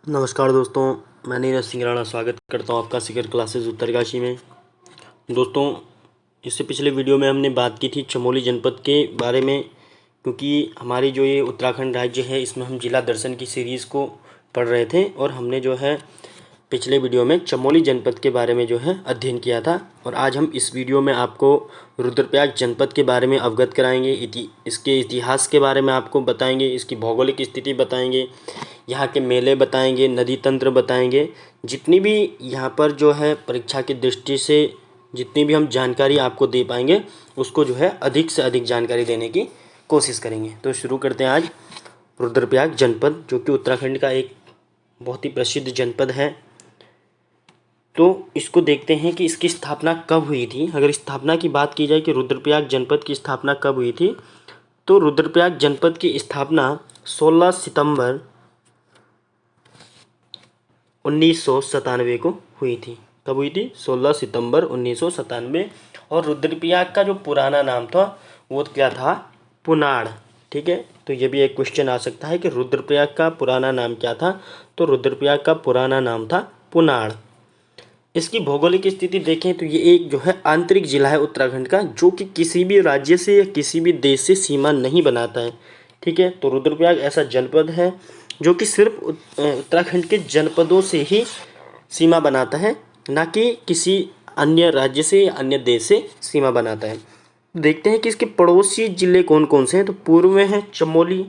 नमस्कार दोस्तों, मैं नीरज सिंह राणा स्वागत करता हूं आपका शिखर क्लासेस उत्तरकाशी में। दोस्तों, इससे पिछले वीडियो में हमने बात की थी चमोली जनपद के बारे में, क्योंकि हमारी जो ये उत्तराखंड राज्य है इसमें हम जिला दर्शन की सीरीज़ को पढ़ रहे थे और हमने जो है पिछले वीडियो में चमोली जनपद के बारे में जो है अध्ययन किया था। और आज हम इस वीडियो में आपको रुद्रप्रयाग जनपद के बारे में अवगत कराएंगे, इसके इतिहास के बारे में आपको बताएंगे, इसकी भौगोलिक स्थिति बताएंगे, यहाँ के मेले बताएंगे, नदी तंत्र बताएंगे। जितनी भी यहाँ पर जो है परीक्षा की दृष्टि से जितनी भी हम जानकारी आपको दे पाएंगे उसको जो है अधिक से अधिक जानकारी देने की कोशिश करेंगे। तो शुरू करते हैं आज रुद्रप्रयाग जनपद, जो कि उत्तराखंड का एक बहुत ही प्रसिद्ध जनपद है। तो इसको देखते हैं कि इसकी स्थापना कब हुई थी। अगर स्थापना की बात की जाए कि रुद्रप्रयाग जनपद की स्थापना कब हुई थी, तो रुद्रप्रयाग जनपद की स्थापना 16 सितंबर 1997 को हुई थी। कब हुई थी? 16 सितंबर 1997। और रुद्रप्रयाग का जो पुराना नाम था वो क्या था? पुनाड़। ठीक है, तो ये भी एक क्वेश्चन आ सकता है कि रुद्रप्रयाग का पुराना नाम क्या था। तो रुद्रप्रयाग का पुराना नाम था पुनाड़। इसकी भौगोलिक स्थिति देखें तो ये एक जो है आंतरिक जिला है उत्तराखंड का, जो कि किसी भी राज्य से या किसी भी देश से सीमा नहीं बनाता है। ठीक है, तो रुद्रप्रयाग ऐसा जनपद है जो कि सिर्फ उत्तराखंड के जनपदों से ही सीमा बनाता है, ना कि किसी अन्य राज्य से या अन्य देश से सीमा बनाता है। देखते हैं कि इसके पड़ोसी जिले कौन कौन से हैं। तो पूर्व में है चमोली,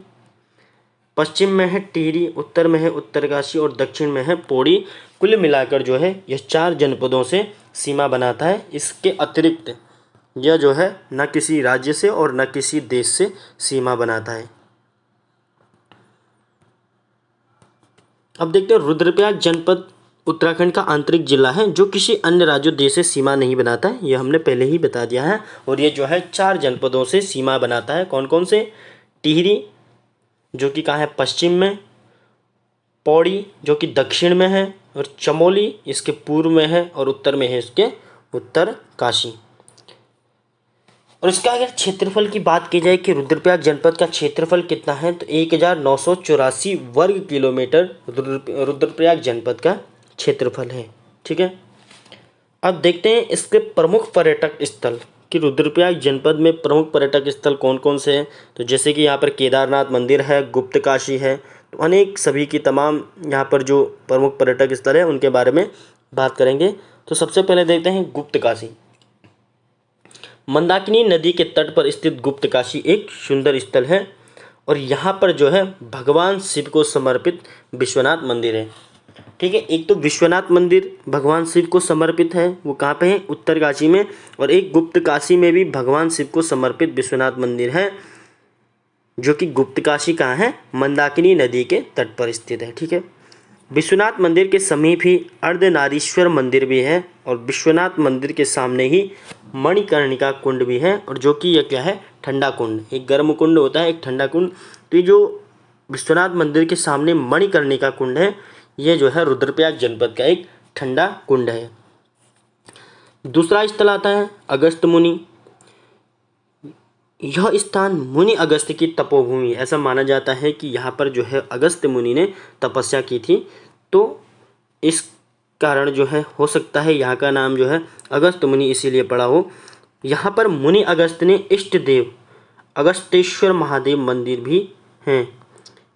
पश्चिम में है टिहरी, उत्तर में है उत्तरकाशी और दक्षिण में है पौड़ी। कुल मिलाकर जो है यह 4 जनपदों से सीमा बनाता है। इसके अतिरिक्त यह जो है न किसी राज्य से और न किसी देश से सीमा बनाता है। अब देखते हैं, रुद्रप्रयाग जनपद उत्तराखंड का आंतरिक जिला है जो किसी अन्य राज्य देश से सीमा नहीं बनाता है। यह हमने पहले ही बता दिया है। और ये जो है 4 जनपदों से सीमा बनाता है। कौन कौन से? टिहरी जो कि कहाँ है? पश्चिम में। पौड़ी जो कि दक्षिण में है। और चमोली इसके पूर्व में है और उत्तर में है इसके उत्तरकाशी। और इसका अगर क्षेत्रफल की बात की जाए कि रुद्रप्रयाग जनपद का क्षेत्रफल कितना है, तो 1984 वर्ग किलोमीटर रुद्रप्रयाग जनपद का क्षेत्रफल है। ठीक है, अब देखते हैं इसके प्रमुख पर्यटक स्थल कि रुद्रप्रयाग जनपद में प्रमुख पर्यटक स्थल कौन कौन से हैं। तो जैसे कि यहाँ पर केदारनाथ मंदिर है, गुप्तकाशी है, तो अनेक सभी की तमाम यहाँ पर जो प्रमुख पर्यटक स्थल है उनके बारे में बात करेंगे। तो सबसे पहले देखते हैं गुप्तकाशी। मंदाकिनी नदी के तट पर स्थित गुप्तकाशी एक सुंदर स्थल है और यहाँ पर जो है भगवान शिव को समर्पित विश्वनाथ मंदिर है। ठीक है, एक तो विश्वनाथ मंदिर भगवान शिव को समर्पित है, वो कहाँ पे है? उत्तरकाशी में। और एक गुप्तकाशी में भी भगवान शिव को समर्पित विश्वनाथ मंदिर है, जो कि गुप्तकाशी कहाँ है? मंदाकिनी नदी के तट पर स्थित है। ठीक है, विश्वनाथ मंदिर के समीप ही अर्धनारीश्वर मंदिर भी है और विश्वनाथ मंदिर के सामने ही मणिकर्णिका कुंड भी है। और जो कि यह क्या है? ठंडा कुंड। एक गर्म कुंड होता है, एक ठंडा कुंड। तो ये जो विश्वनाथ मंदिर के सामने मणिकर्णिका कुंड है, ये जो है रुद्रप्रयाग जनपद का एक ठंडा कुंड है। दूसरा स्थल आता है अगस्त मुनि। यह स्थान मुनि अगस्त की तपोभूमि, ऐसा माना जाता है कि यहाँ पर जो है अगस्त मुनि ने तपस्या की थी। तो इस कारण जो है हो सकता है यहाँ का नाम जो है अगस्त मुनि इसीलिए पड़ा हो। यहाँ पर मुनि अगस्त ने इष्ट देव अगस्तेश्वर महादेव मंदिर भी हैं।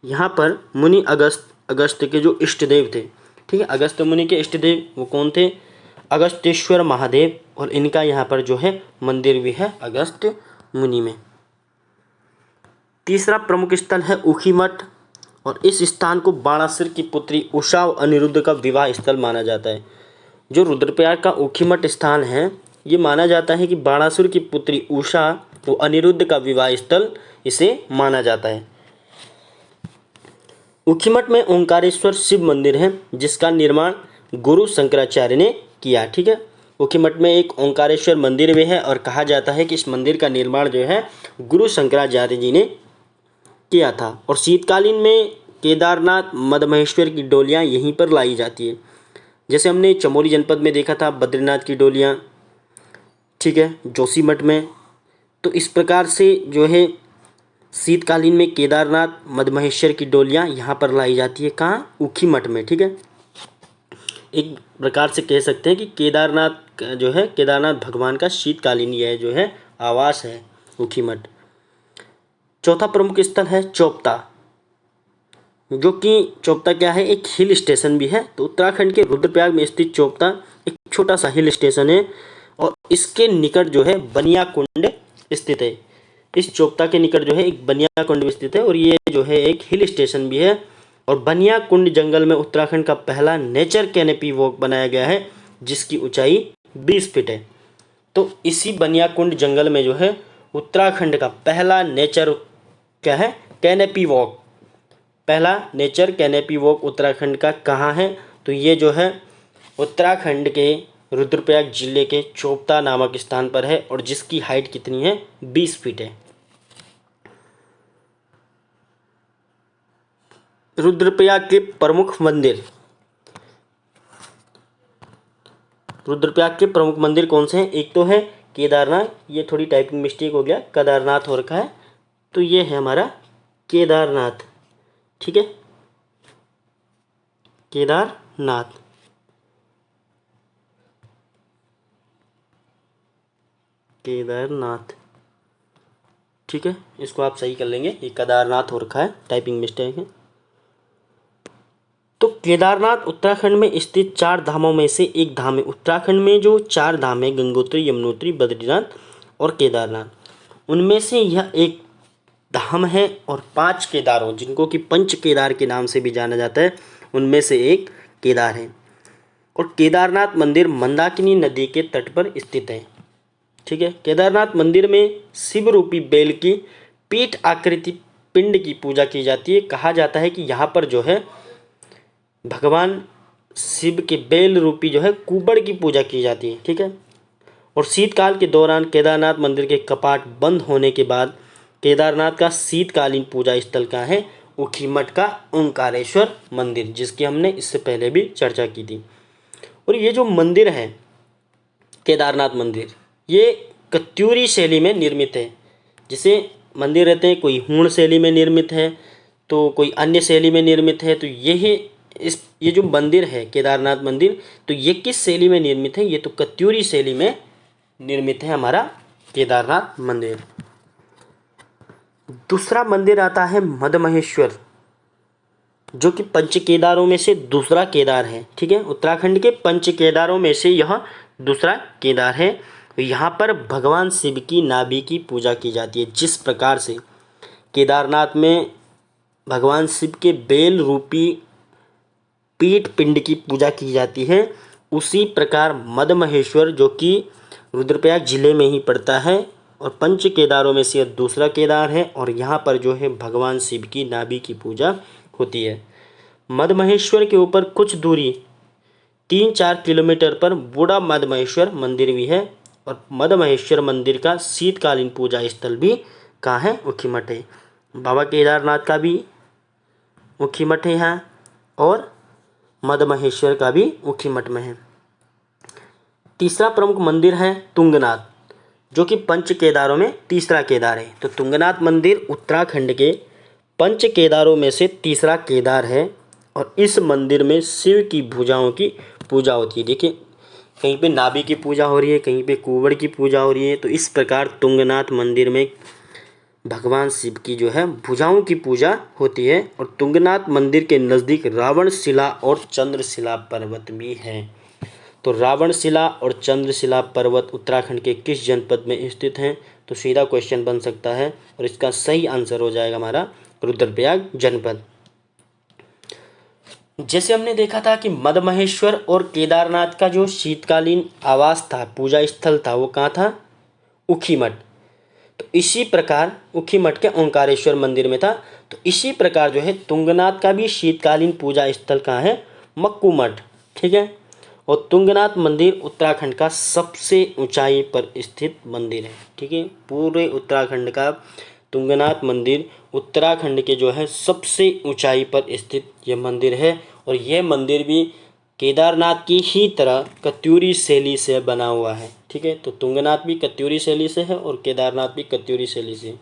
यहाँ पर मुनि अगस्त के जो इष्ट देव थे, ठीक है, अगस्त मुनि के इष्ट देव वो कौन थे? अगस्तेश्वर महादेव। और इनका यहाँ पर जो है मंदिर भी है अगस्त मुनि में। तीसरा प्रमुख स्थल है ऊखीमठ और इस स्थान को बाणासुर की पुत्री उषा और अनिरुद्ध का विवाह स्थल माना जाता है। जो रुद्रप्रयाग का ऊखीमठ स्थान है, ये माना जाता है कि बाणासुर की पुत्री उषा और अनिरुद्ध का विवाह स्थल इसे माना जाता है। ऊखीमठ में ओंकारेश्वर शिव मंदिर है जिसका निर्माण गुरु शंकराचार्य ने किया। ठीक है, ऊखीमठ में एक ओंकारेश्वर मंदिर भी है और कहा जाता है कि इस मंदिर का निर्माण जो है गुरु शंकराचार्य जी ने किया था। और शीतकालीन में केदारनाथ मदमहेश्वर की डोलियाँ यहीं पर लाई जाती है। जैसे हमने चमोली जनपद में देखा था बद्रीनाथ की डोलियाँ, ठीक है, जोशीमठ में। तो इस प्रकार से जो है शीतकालीन में केदारनाथ मदमहेश्वर की डोलियाँ यहाँ पर लाई जाती है, कहाँ? ऊखीमठ में। ठीक है, एक प्रकार से कह सकते हैं कि केदारनाथ जो है, केदारनाथ भगवान का शीतकालीन यह जो है आवास है, ऊखीमठ। चौथा प्रमुख स्थल है चोपता, जो कि चोपता क्या है? एक हिल स्टेशन भी है। तो उत्तराखंड के रुद्रप्रयाग में स्थित चोपता एक छोटा सा हिल स्टेशन है और इसके निकट जो है बनिया कुंड स्थित है। इस चोपता के निकट जो है एक बनिया कुंड स्थित है और ये जो है एक हिल स्टेशन भी है। और बनिया कुंड जंगल में उत्तराखंड का पहला नेचर कैनेपी वॉक बनाया गया है, जिसकी ऊंचाई 20 फीट है। तो इसी बनिया कुंड जंगल में जो है उत्तराखंड का पहला नेचर क्या है? Canopy walk. पहला नेचर कैनेपी वॉक उत्तराखंड का कहाँ है? तो ये जो है उत्तराखंड के रुद्रप्रयाग जिले के चोपता नामक स्थान पर है और जिसकी हाइट कितनी है? 20 फीट है। रुद्रप्रयाग के प्रमुख मंदिर, रुद्रप्रयाग के प्रमुख मंदिर कौन से हैं? एक तो है केदारनाथ, ये थोड़ी टाइपिंग मिस्टेक हो गया, केदारनाथ हो रखा है, तो ये है हमारा केदारनाथ। ठीक है, केदारनाथ। केदारनाथ, ठीक है, इसको आप सही कर लेंगे, ये केदारनाथ हो रखा है, टाइपिंग मिस्टेक है। तो केदारनाथ उत्तराखंड में स्थित 4 धामों में से एक धाम है। उत्तराखंड में जो 4 धाम है, गंगोत्री, यमुनोत्री, बद्रीनाथ और केदारनाथ, उनमें से यह एक धाम है। और 5 केदारों, जिनको कि पंच केदार के नाम से भी जाना जाता है, उनमें से एक केदार है। और केदारनाथ मंदिर मंदाकिनी नदी के तट पर स्थित है। ठीक है, केदारनाथ मंदिर में शिव रूपी बेल की पीठ आकृति पिंड की पूजा की जाती है। कहा जाता है कि यहाँ पर जो है भगवान शिव के बेल रूपी जो है कुबड़ की पूजा की जाती है। ठीक है, और शीतकाल के दौरान केदारनाथ मंदिर के कपाट बंद होने के बाद केदारनाथ का शीतकालीन पूजा स्थल कहाँ है? ऊखीमठ का ओंकारेश्वर मंदिर, जिसकी हमने इससे पहले भी चर्चा की थी। और ये जो मंदिर है केदारनाथ मंदिर, ये कत्यूरी शैली में निर्मित है। जैसे मंदिर रहते हैं, कोई हूण शैली में निर्मित है तो कोई अन्य शैली में निर्मित है। तो ये जो मंदिर है केदारनाथ मंदिर, तो ये किस शैली में निर्मित है? ये तो कत्यूरी शैली में निर्मित है हमारा केदारनाथ मंदिर। दूसरा मंदिर आता है मदमहेश्वर, जो कि पंच केदारों में से दूसरा केदार है। ठीक है, उत्तराखंड के पंच केदारों में से यह दूसरा केदार है। यहाँ पर भगवान शिव की नाभि की पूजा की जाती है। जिस प्रकार से केदारनाथ में भगवान शिव के बेल रूपी पीठ पिंड की पूजा की जाती है, उसी प्रकार मदमहेश्वर, जो कि रुद्रप्रयाग जिले में ही पड़ता है और पंच केदारों में से दूसरा केदार है, और यहाँ पर जो है भगवान शिव की नाभि की पूजा होती है। मदमहेश्वर के ऊपर कुछ दूरी 3-4 किलोमीटर पर बूढ़ा मदमहेश्वर मंदिर भी है। और मदमहेश्वर मंदिर का शीतकालीन पूजा स्थल भी कहाँ है? ऊखीमठ है। बाबा केदारनाथ का भी ऊखीमठ है यहाँ, और मदमहेश्वर का भी ऊखीमठ में है। तीसरा प्रमुख मंदिर है तुंगनाथ, जो कि पंच केदारों में तीसरा केदार है। तो तुंगनाथ मंदिर उत्तराखंड के पंच केदारों में से तीसरा केदार है और इस मंदिर में शिव की भुजाओं की पूजा होती है। देखिए, कहीं पे नाभि की पूजा हो रही है, कहीं पे कुबड़ की पूजा हो रही है। तो इस प्रकार तुंगनाथ मंदिर में भगवान शिव की जो है भुजाओं की पूजा होती है। और तुंगनाथ मंदिर के नज़दीक रावणशिला और चंद्रशिला पर्वत भी हैं। तो रावणशिला और चंद्रशिला पर्वत उत्तराखंड के किस जनपद में स्थित हैं? तो सीधा क्वेश्चन बन सकता है और इसका सही आंसर हो जाएगा हमारा रुद्रप्रयाग जनपद। जैसे हमने देखा था कि मदमहेश्वर और केदारनाथ का जो शीतकालीन आवास था, पूजा स्थल था, वो कहाँ था? ऊखीमठ। तो इसी प्रकार ऊखीमठ के ओंकारेश्वर मंदिर में था। तो इसी प्रकार जो है तुंगनाथ का भी शीतकालीन पूजा स्थल कहाँ है? मक्कूमठ। ठीक है, और तुंगनाथ मंदिर उत्तराखंड का सबसे ऊंचाई पर स्थित मंदिर है। ठीक है, पूरे उत्तराखंड का तुंगनाथ मंदिर उत्तराखंड के जो है सबसे ऊंचाई पर स्थित यह मंदिर है। और यह मंदिर भी केदारनाथ की ही तरह कत्यूरी शैली से बना हुआ है। ठीक है, तो तुंगनाथ भी कत्यूरी शैली से है और केदारनाथ भी कत्यूरी शैली से।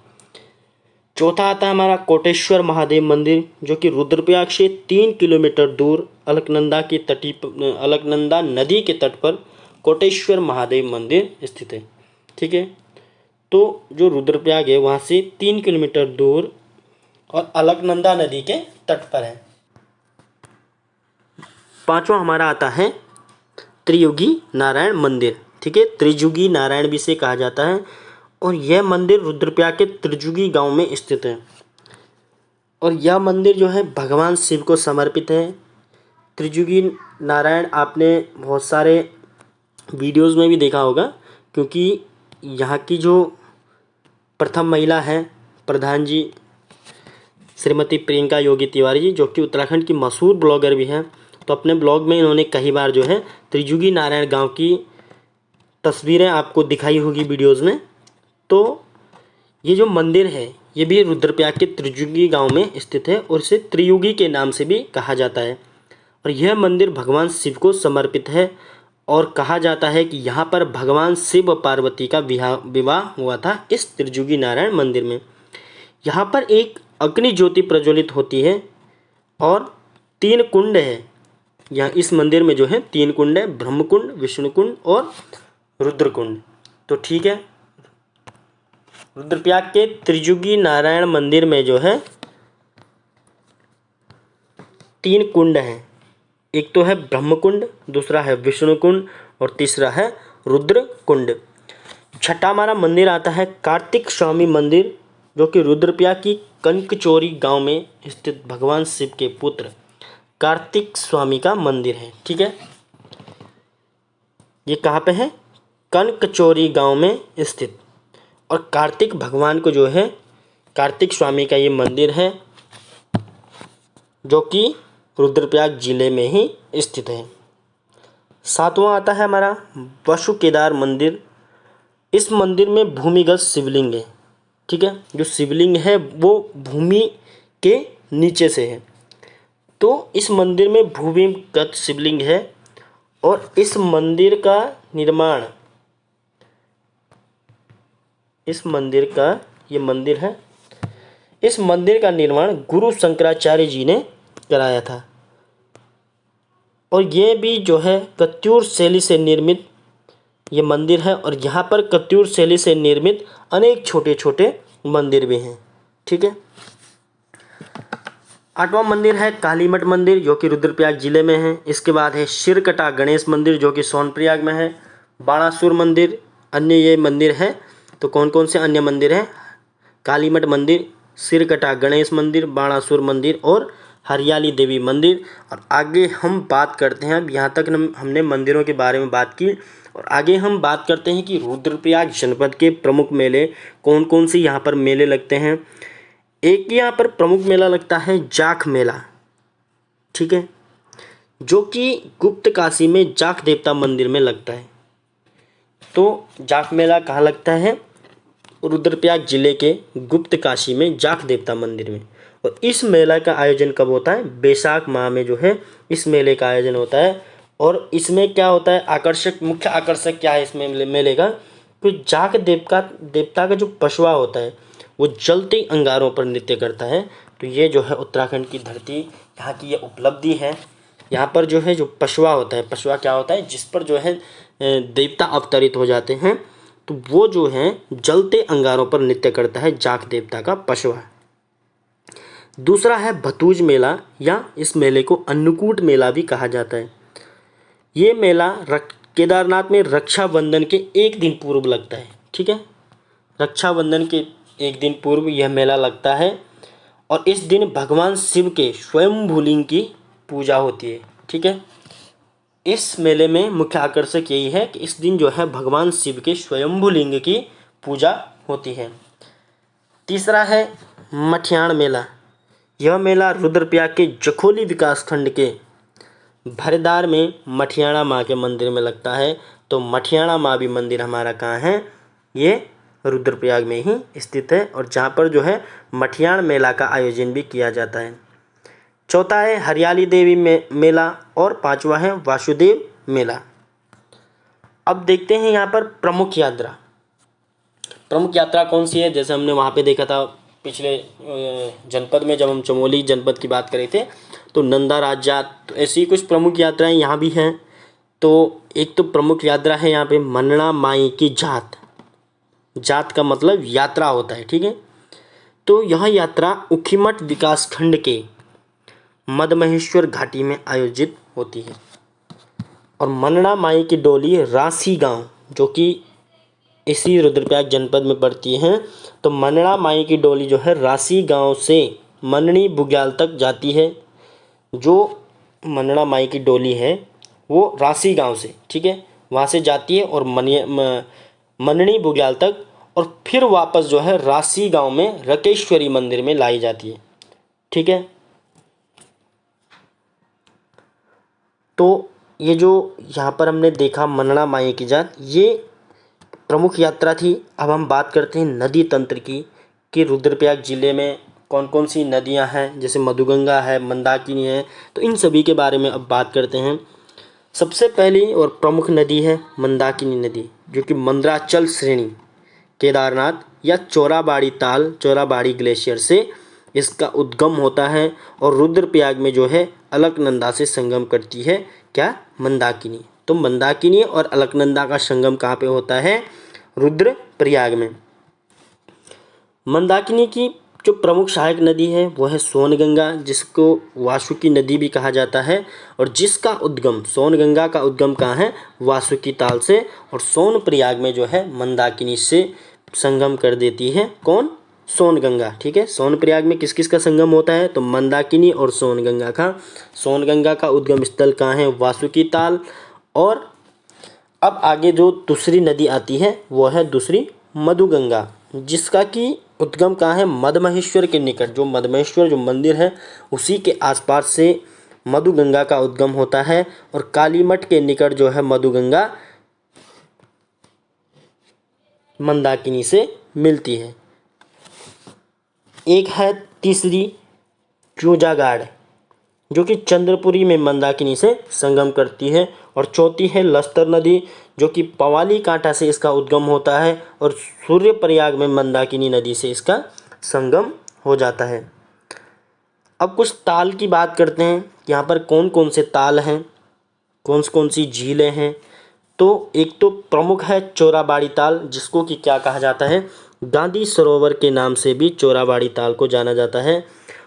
चौथा आता है हमारा कोटेश्वर महादेव मंदिर, जो कि रुद्रप्रयाग से 3 किलोमीटर दूर अलकनंदा नदी के तट पर कोटेश्वर महादेव मंदिर स्थित है। ठीक है, तो जो रुद्रप्रयाग है वहाँ से 3 किलोमीटर दूर और अलकनंदा नदी के तट पर है। पांचवा हमारा आता है त्रियुगी नारायण मंदिर। ठीक है, त्रिजुगी नारायण भी इसे कहा जाता है और यह मंदिर रुद्रप्रयाग के त्रिजुगी गांव में स्थित है और यह मंदिर जो है भगवान शिव को समर्पित है। त्रिजुगी नारायण आपने बहुत सारे वीडियोस में भी देखा होगा, क्योंकि यहाँ की जो प्रथम महिला हैं प्रधान जी श्रीमती प्रियंका योगी तिवारी जी, जो कि उत्तराखंड की मशहूर ब्लॉगर भी हैं, तो अपने ब्लॉग में इन्होंने कई बार जो है त्रिजुगी नारायण गांव की तस्वीरें आपको दिखाई होगी वीडियोस में। तो ये जो मंदिर है ये भी रुद्रप्रयाग के त्रिजुगी गांव में स्थित है और इसे त्रियुगी के नाम से भी कहा जाता है और यह मंदिर भगवान शिव को समर्पित है और कहा जाता है कि यहाँ पर भगवान शिव और पार्वती का विवाह हुआ था इस त्रिजुगी नारायण मंदिर में। यहाँ पर एक अग्नि ज्योति प्रज्वलित होती है और 3 कुंड है। यहाँ इस मंदिर में जो है 3 कुंड है, ब्रह्मकुंड, विष्णुकुंड और रुद्रकुंड। तो ठीक है, रुद्रप्रयाग के त्रिजुगी नारायण मंदिर में जो है 3 कुंड हैं। एक तो है ब्रह्मकुंड, दूसरा है विष्णुकुंड और तीसरा है रुद्रकुंड। छठा हमारा मंदिर आता है कार्तिक स्वामी मंदिर, जो कि रुद्रप्रयाग की कनकचोरी गांव में स्थित भगवान शिव के पुत्र कार्तिक स्वामी का मंदिर है। ठीक है, ये कहाँ पे है? कनकचोरी गांव में स्थित। और कार्तिक भगवान को जो है कार्तिक स्वामी का ये मंदिर है, जो कि रुद्रप्रयाग जिले में ही स्थित है। सातवां आता है हमारा वसु केदार मंदिर। इस मंदिर में भूमिगत शिवलिंग है। ठीक है, जो शिवलिंग है वो भूमि के नीचे से है, तो इस मंदिर में भूमिगत शिवलिंग है और इस मंदिर का निर्माण, इस मंदिर का ये मंदिर है, इस मंदिर का निर्माण गुरु शंकराचार्य जी ने कराया था और ये भी जो है कत्यूर शैली से निर्मित ये मंदिर है और यहाँ पर कत्यूर शैली से निर्मित अनेक छोटे छोटे मंदिर भी हैं। ठीक है, आठवां मंदिर है कालीमठ मंदिर, जो कि रुद्रप्रयाग जिले में है। इसके बाद है सिरकटा गणेश मंदिर, जो कि सोनप्रयाग में है। बाणासुर मंदिर, अन्य ये मंदिर है। तो कौन कौन से अन्य मंदिर हैं? कालीमठ मंदिर, सिरकटा गणेश मंदिर, बाणासुर मंदिर और हरियाली देवी मंदिर। और आगे हम बात करते हैं, अब यहाँ तक हमने मंदिरों के बारे में बात की और आगे हम बात करते हैं कि रुद्रप्रयाग जनपद के प्रमुख मेले कौन कौन से यहाँ पर मेले लगते हैं। एक यहाँ पर प्रमुख मेला लगता है जाख मेला। ठीक है, जो कि गुप्त काशी में जाख देवता मंदिर में लगता है। तो जाख मेला कहाँ लगता है? रुद्रप्रयाग जिले के गुप्त काशी में जाख देवता मंदिर में। और इस मेला का आयोजन कब होता है? बैसाख माह में जो है इस मेले का आयोजन होता है। और इसमें क्या होता है आकर्षक, मुख्य आकर्षक क्या है इस मेले का? तो जाख देवता का जो पशुआ होता है वो जलते अंगारों पर नृत्य करता है। तो ये जो है उत्तराखंड की धरती, यहाँ की ये उपलब्धि है। यहाँ पर जो है जो पशुआ होता है, पशुआ क्या होता है? जिस पर जो है देवता अवतरित हो जाते हैं, तो वो जो है जलते अंगारों पर नृत्य करता है जाख देवता का पशुआ। दूसरा है भतूज मेला, या इस मेले को अन्नकूट मेला भी कहा जाता है। ये मेला केदारनाथ में रक्षाबंधन के 1 दिन पूर्व लगता है। ठीक है, रक्षाबंधन के 1 दिन पूर्व यह मेला लगता है और इस दिन भगवान शिव के स्वयंभूलिंग की पूजा होती है। ठीक है, इस मेले में मुख्य आकर्षक यही है कि इस दिन जो है भगवान शिव के स्वयंभूलिंग की पूजा होती है। तीसरा है मठियाण मेला। यह मेला रुद्रप्रयाग के जखोली विकासखंड के भरदार में मठियाणा माँ के मंदिर में लगता है। तो मठियाणा माँ भी मंदिर हमारा कहाँ है? ये रुद्रप्रयाग में ही स्थित है और जहाँ पर जो है मठियाण मेला का आयोजन भी किया जाता है। चौथा है हरियाली देवी मेला और पांचवा है वासुदेव मेला। अब देखते हैं यहाँ पर प्रमुख यात्रा कौन सी है। जैसे हमने वहाँ पे देखा था पिछले जनपद में जब हम चमोली जनपद की बात करे थे तो नंदा राजा, तो ऐसी कुछ प्रमुख यात्राएं यहाँ भी हैं। तो एक तो प्रमुख यात्रा है यहाँ पे मनना माई की जात। जात का मतलब यात्रा होता है, ठीक है। तो यह यात्रा ऊखीमठ विकासखंड के मदमहेश्वर घाटी में आयोजित होती है। और मनना माई की डोली रांसी गांव, जो कि इसी रुद्रप्रयाग जनपद में पड़ती है, तो मनना माई की डोली जो है रांसी गांव से मननी बुग्याल तक जाती है। जो मनना माई की डोली है वो रांसी गांव से, ठीक है, वहाँ से जाती है और मननी बुग्याल तक, और फिर वापस जो है रांसी गांव में रकेश्वरी मंदिर में लाई जाती है, ठीक है। तो ये जो यहाँ पर हमने देखा मनना माई की जात, ये प्रमुख यात्रा थी। अब हम बात करते हैं नदी तंत्र की कि रुद्रप्रयाग जिले में कौन कौन सी नदियाँ हैं, जैसे मधुगंगा है, मंदाकिनी है, तो इन सभी के बारे में अब बात करते हैं। सबसे पहली और प्रमुख नदी है मंदाकिनी नदी, जो कि मंदराचल श्रेणी, केदारनाथ या चोराबाड़ी ताल, चोराबाड़ी ग्लेशियर से इसका उद्गम होता है और रुद्रप्रयाग में जो है अलकनंदा से संगम करती है, क्या, मंदाकिनी। तो मंदाकिनी और अलकनंदा का संगम कहाँ पे होता है, रुद्रप्रयाग में। मंदाकिनी की जो प्रमुख सहायक नदी है वो है सोनगंगा, जिसको वासुकी नदी भी कहा जाता है, और जिसका उद्गम, सोनगंगा का उद्गम कहाँ है, वासुकी ताल से, और सोनप्रयाग में जो है मंदाकिनी से संगम कर देती है, कौन, सोनगंगा, ठीक है। सोनप्रयाग में किस किस का संगम होता है, तो मंदाकिनी और सोनगंगा का। सोनगंगा का उद्गम स्थल कहाँ है, वासुकी ताल। और अब आगे जो दूसरी नदी आती है वो है दूसरी मधुगंगा, जिसका कि उद्गम कहाँ है, मदमहेश्वर के निकट, जो मदमहेश्वर जो मंदिर है उसी के आसपास से मधुगंगा का उद्गम होता है, और कालीमठ के निकट जो है मधुगंगा मंदाकिनी से मिलती है। एक है तीसरी चूजागाड़, जो कि चंद्रपुरी में मंदाकिनी से संगम करती है, और चौथी है लस्तर नदी, जो कि पवाली कांटा से इसका उद्गम होता है, और सूर्यप्रयाग में मंदाकिनी नदी से इसका संगम हो जाता है। अब कुछ ताल की बात करते हैं, यहाँ पर कौन कौन से ताल हैं, कौन सी झीलें हैं। तो एक तो प्रमुख है चोराबाड़ी ताल, जिसको कि क्या कहा जाता है, गांधी सरोवर के नाम से भी चोराबाड़ी ताल को जाना जाता है,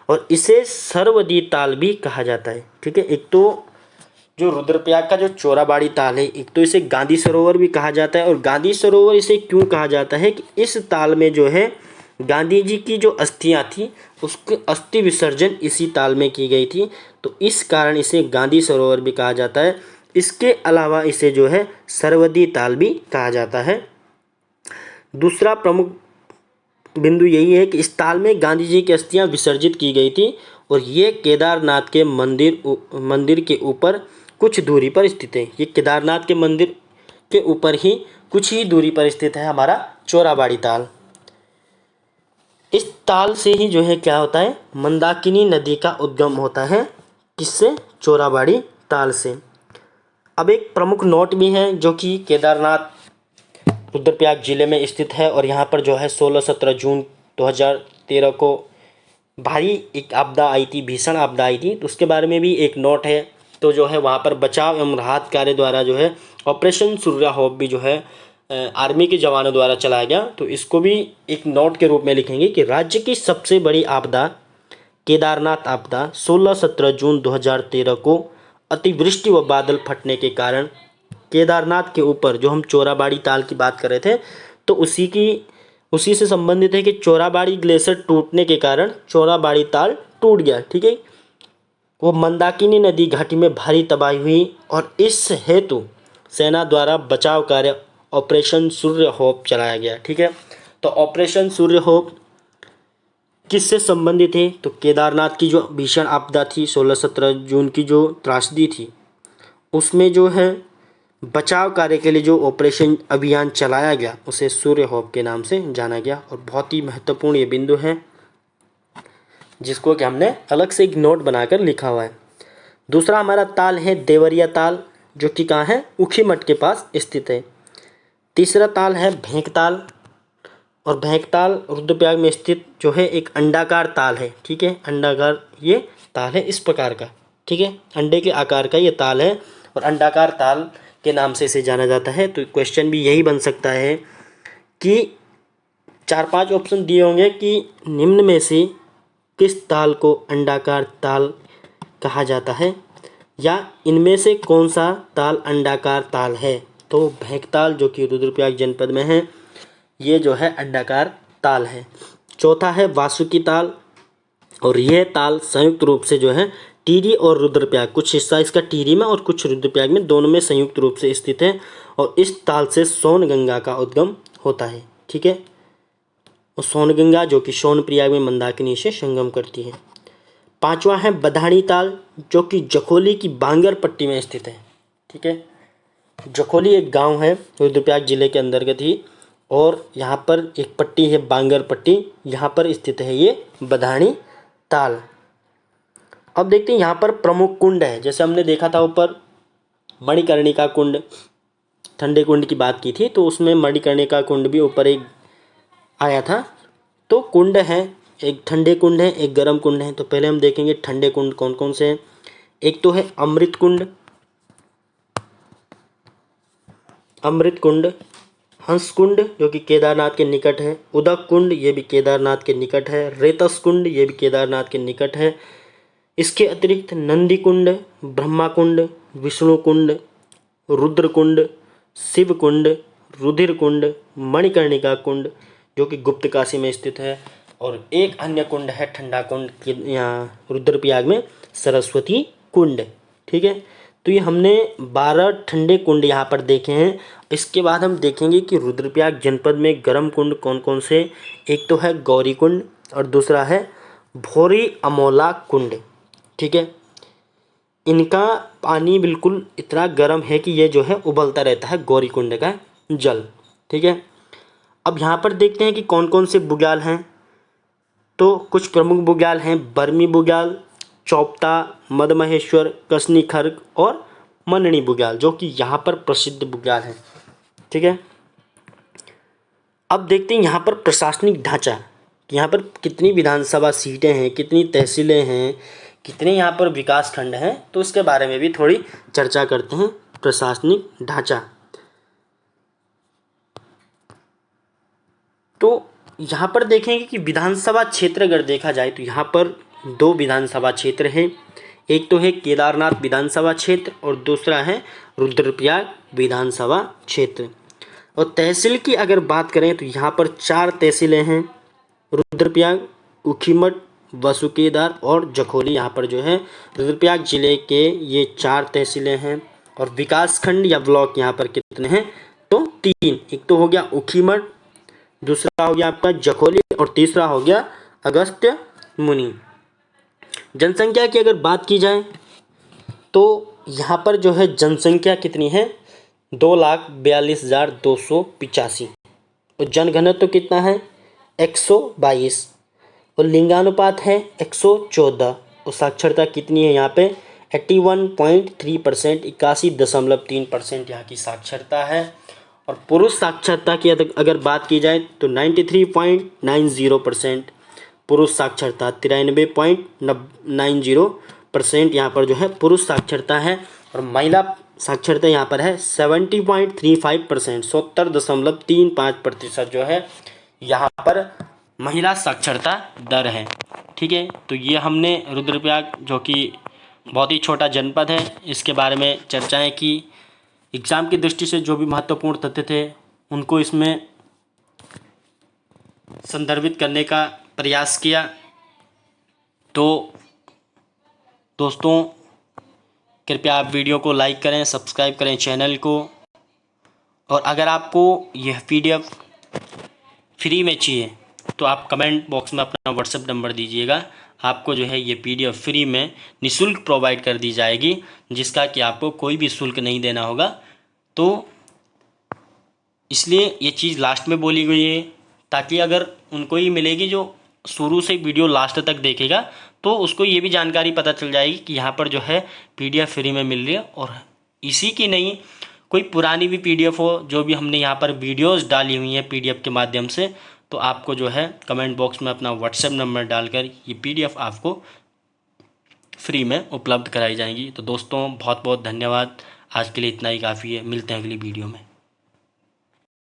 और इसे सरवदी ताल भी कहा जाता है, ठीक है। एक तो जो रुद्रप्रयाग का जो चोराबाड़ी ताल है, एक तो इसे गांधी सरोवर भी कहा जाता है, और गांधी सरोवर इसे क्यों कहा जाता है कि इस ताल में जो है गांधी जी की जो अस्थियां थी उसके अस्थि विसर्जन इसी ताल में की गई थी, तो इस कारण इसे गांधी सरोवर भी कहा जाता है। इसके अलावा इसे जो है सरवदी ताल भी कहा जाता है। दूसरा प्रमुख बिंदु यही है कि इस ताल में गांधी जी की अस्थियां विसर्जित की गई थी, और ये केदारनाथ के मंदिर के ऊपर कुछ दूरी पर स्थित है। ये केदारनाथ के मंदिर के ऊपर ही कुछ ही दूरी पर स्थित है हमारा चोराबाड़ी ताल। इस ताल से ही जो है क्या होता है, मंदाकिनी नदी का उद्गम होता है, किससे, चोराबाड़ी ताल से। अब एक प्रमुख नोट भी है, जो कि केदारनाथ रुद्रप्रयाग जिले में स्थित है, और यहाँ पर जो है 16-17 जून 2013 को भारी एक आपदा आई थी, भीषण आपदा आई थी, तो उसके बारे में भी एक नोट है। तो जो है वहाँ पर बचाव एवं राहत कार्य द्वारा जो है ऑपरेशन सूर्य होप भी जो है आर्मी के जवानों द्वारा चलाया गया। तो इसको भी एक नोट के रूप में लिखेंगे कि राज्य की सबसे बड़ी आपदा केदारनाथ आपदा 16-17 जून 2013 को अतिवृष्टि व बादल फटने के कारण केदारनाथ के ऊपर, जो हम चोराबाड़ी ताल की बात कर रहे थे, तो उसी से संबंधित है कि चोराबाड़ी ग्लेशियर टूटने के कारण चोराबाड़ी ताल टूट गया, ठीक है। वो मंदाकिनी नदी घाटी में भारी तबाही हुई, और इस हेतु सेना द्वारा बचाव कार्य ऑपरेशन सूर्य होप चलाया गया, ठीक है। तो ऑपरेशन सूर्य होप किससे संबंधित है, तो केदारनाथ की जो भीषण आपदा थी 16-17 जून की जो त्रासदी थी, उसमें जो है बचाव कार्य के लिए जो ऑपरेशन अभियान चलाया गया उसे सूर्य होप के नाम से जाना गया। और बहुत ही महत्वपूर्ण ये बिंदु है, जिसको कि हमने अलग से एक नोट बनाकर लिखा हुआ है। दूसरा हमारा ताल है देवरिया ताल, जो कि कहाँ है, ऊखीमठ के पास स्थित है। तीसरा ताल है भेंकताल, और भेंकताल रुद्रप्रयाग में स्थित जो है एक अंडाकार ताल है। ठीक है, अंडाकार ये ताल है इस प्रकार का। ठीक है, अंडे के आकार का ये ताल है और अंडाकार ताल के नाम से इसे जाना जाता है। तो क्वेश्चन भी यही बन सकता है कि 4-5 ऑप्शन दिए होंगे कि निम्न में से किस ताल को अंडाकार ताल कहा जाता है, या इनमें से कौन सा ताल अंडाकार ताल है। तो भेंकताल जो कि रुद्रप्रयाग जनपद में है, ये जो है अंडाकार ताल है। चौथा है वासुकी ताल, और यह ताल संयुक्त रूप से जो है टिहरी और रुद्रप्रयाग, कुछ हिस्सा इसका टिहरी में और कुछ रुद्रप्रयाग में, दोनों में संयुक्त रूप से स्थित है। और इस ताल से सोनगंगा का उद्गम होता है। ठीक है, और सोनगंगा जो कि सोनप्रयाग में मंदाकिनी से संगम करती है। पांचवा है बधानी ताल, जो कि जखोली की बांगर पट्टी में स्थित है। ठीक है, जखोली एक गांव है रुद्रप्रयाग जिले के अंतर्गत ही, और यहाँ पर एक पट्टी है बांगर पट्टी, यहाँ पर स्थित है ये बधानी ताल। अब देखते हैं यहाँ पर प्रमुख कुंड है। जैसे हमने देखा था ऊपर मणिकर्णिका कुंड, ठंडे कुंड की बात की थी, तो उसमें मणिकर्णिका कुंड भी ऊपर एक आया था। तो कुंड है, एक ठंडे कुंड है, एक गर्म कुंड है। तो पहले हम देखेंगे ठंडे कुंड कौन कौन से हैं। एक तो है अमृत कुंड, हंस कुंड जो कि केदारनाथ के निकट है, उदक कुंड ये भी केदारनाथ के निकट है, रेतस कुंड ये भी केदारनाथ के निकट है। इसके अतिरिक्त नंदी कुंड, ब्रह्मा कुंड, विष्णु कुंड, रुद्र कुंड, शिव कुंड, रुधिर कुंड, मणिकर्णिका कुंड जो कि गुप्त काशी में स्थित है, और एक अन्य कुंड है ठंडा कुंड यहाँ रुद्रप्रयाग में सरस्वती कुंड। ठीक है, तो ये हमने 12 ठंडे कुंड यहाँ पर देखे हैं। इसके बाद हम देखेंगे कि रुद्रप्रयाग जनपद में गर्म कुंड कौन कौन से। एक तो है गौरी कुंड और दूसरा है भोरी अमोला कुंड। ठीक है, इनका पानी बिल्कुल इतना गर्म है कि ये जो है उबलता रहता है, गौरी कुंड का जल। ठीक है, अब यहाँ पर देखते हैं कि कौन कौन से बुग्याल हैं। तो कुछ प्रमुख बुग्याल हैं बर्मी बुग्याल, चौपता, मदमहेश्वर, कसनी खर्क और मननी बुग्याल, जो कि यहाँ पर प्रसिद्ध बुग्याल हैं। ठीक है, अब देखते हैं यहाँ पर प्रशासनिक ढांचा, यहाँ पर कितनी विधानसभा सीटें हैं, कितनी तहसीलें हैं, कितने यहाँ पर विकास खंड हैं। तो इसके बारे में भी थोड़ी चर्चा करते हैं। प्रशासनिक ढांचा, तो यहाँ पर देखेंगे कि विधानसभा क्षेत्र अगर देखा जाए तो यहाँ पर 2 विधानसभा क्षेत्र हैं। एक तो है केदारनाथ विधानसभा क्षेत्र और दूसरा है रुद्रप्रयाग विधानसभा क्षेत्र। और तहसील की अगर बात करें तो यहाँ पर 4 तहसीलें हैं, रुद्रप्रयाग, ऊखीमठ, वासुकीदार और जखोली। यहाँ पर जो है रुद्रप्रयाग जिले के ये 4 तहसीलें हैं। और विकास खंड या ब्लॉक यहाँ पर कितने हैं, तो 3। एक तो हो गया ऊखीमठ, दूसरा हो गया आपका जखोली और तीसरा हो गया अगस्त्य मुनि। जनसंख्या की अगर बात की जाए तो यहाँ पर जो है जनसंख्या कितनी है, 2,42,285। और जनघनत्व कितना है, 122। और लिंगानुपात है 114। और साक्षरता कितनी है यहाँ पे, 81.3%, 81.3% यहाँ की साक्षरता है। और पुरुष साक्षरता की अगर बात की जाए तो 93.90%, पुरुष साक्षरता 93.90% यहाँ पर जो है पुरुष साक्षरता है। और महिला साक्षरता यहाँ पर है 70.35%, 70.35% जो है यहाँ पर महिला साक्षरता दर है। ठीक है, तो ये हमने रुद्रप्रयाग जो कि बहुत ही छोटा जनपद है इसके बारे में चर्चाएं की। एग्ज़ाम की दृष्टि से जो भी महत्वपूर्ण तथ्य थे उनको इसमें संदर्भित करने का प्रयास किया। तो दोस्तों कृपया आप वीडियो को लाइक करें, सब्सक्राइब करें चैनल को। और अगर आपको यह PDF फ्री में चाहिए तो आप कमेंट बॉक्स में अपना व्हाट्सएप नंबर दीजिएगा। आपको जो है ये PDF फ्री में निःशुल्क प्रोवाइड कर दी जाएगी, जिसका कि आपको कोई भी शुल्क नहीं देना होगा। तो इसलिए ये चीज़ लास्ट में बोली गई है, ताकि अगर उनको ही मिलेगी जो शुरू से वीडियो लास्ट तक देखेगा तो उसको ये भी जानकारी पता चल जाएगी कि यहाँ पर जो है PDF फ्री में मिल रही है। और इसी की नहीं, कोई पुरानी भी PDF हो, जो भी हमने यहाँ पर वीडियोस डाली हुई हैं PDF के माध्यम से, तो आपको जो है कमेंट बॉक्स में अपना व्हाट्सएप नंबर डालकर ये PDF आपको फ्री में उपलब्ध कराई जाएंगी। तो दोस्तों बहुत बहुत धन्यवाद। आज के लिए इतना ही काफ़ी है। मिलते हैं अगली वीडियो में।